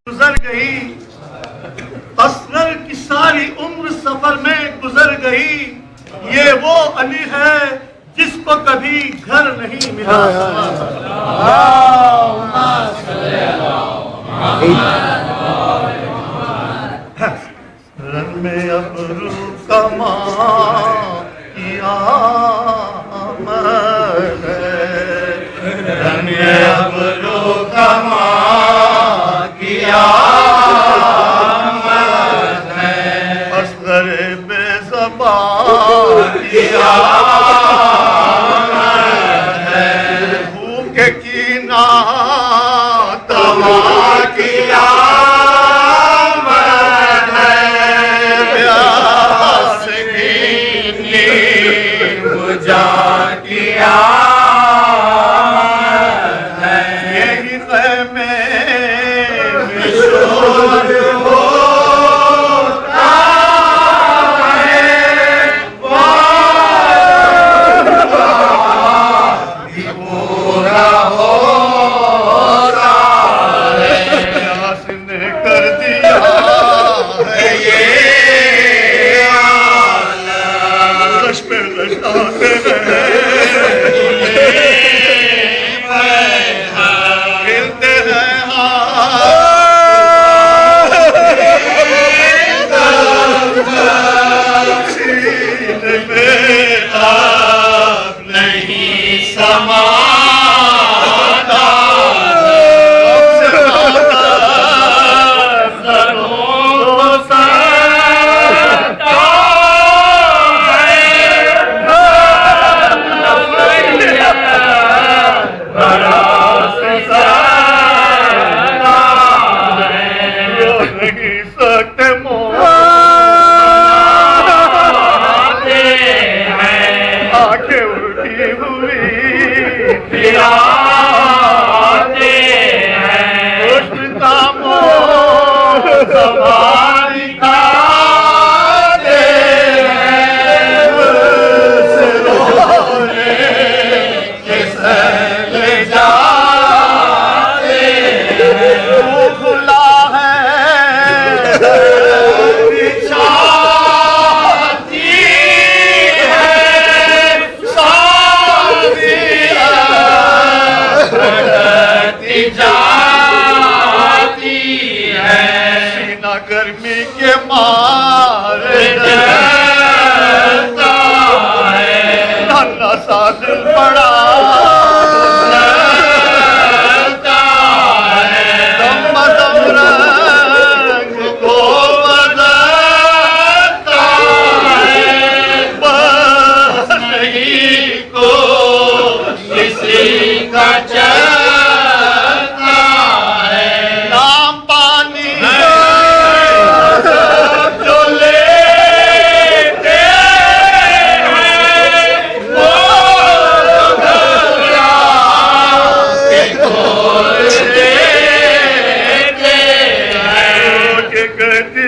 गुजर गई, असगर की सारी उम्र सफर में गुजर गई। ये वो अली है जिसको कभी घर नहीं मिला। रन में अबरू कमा किया रन में अबरू कमा किया असगर बेज़बान किया भूख की ना तमा किया प्यास की नींद बुझा किया यही ख़ैमे गर्मी के मारे जलता है नन्हा सा दिल पड़ा जलता है दम दम रंग को बदलता है बस नहीं को किसी का चलता है नाम पानी good.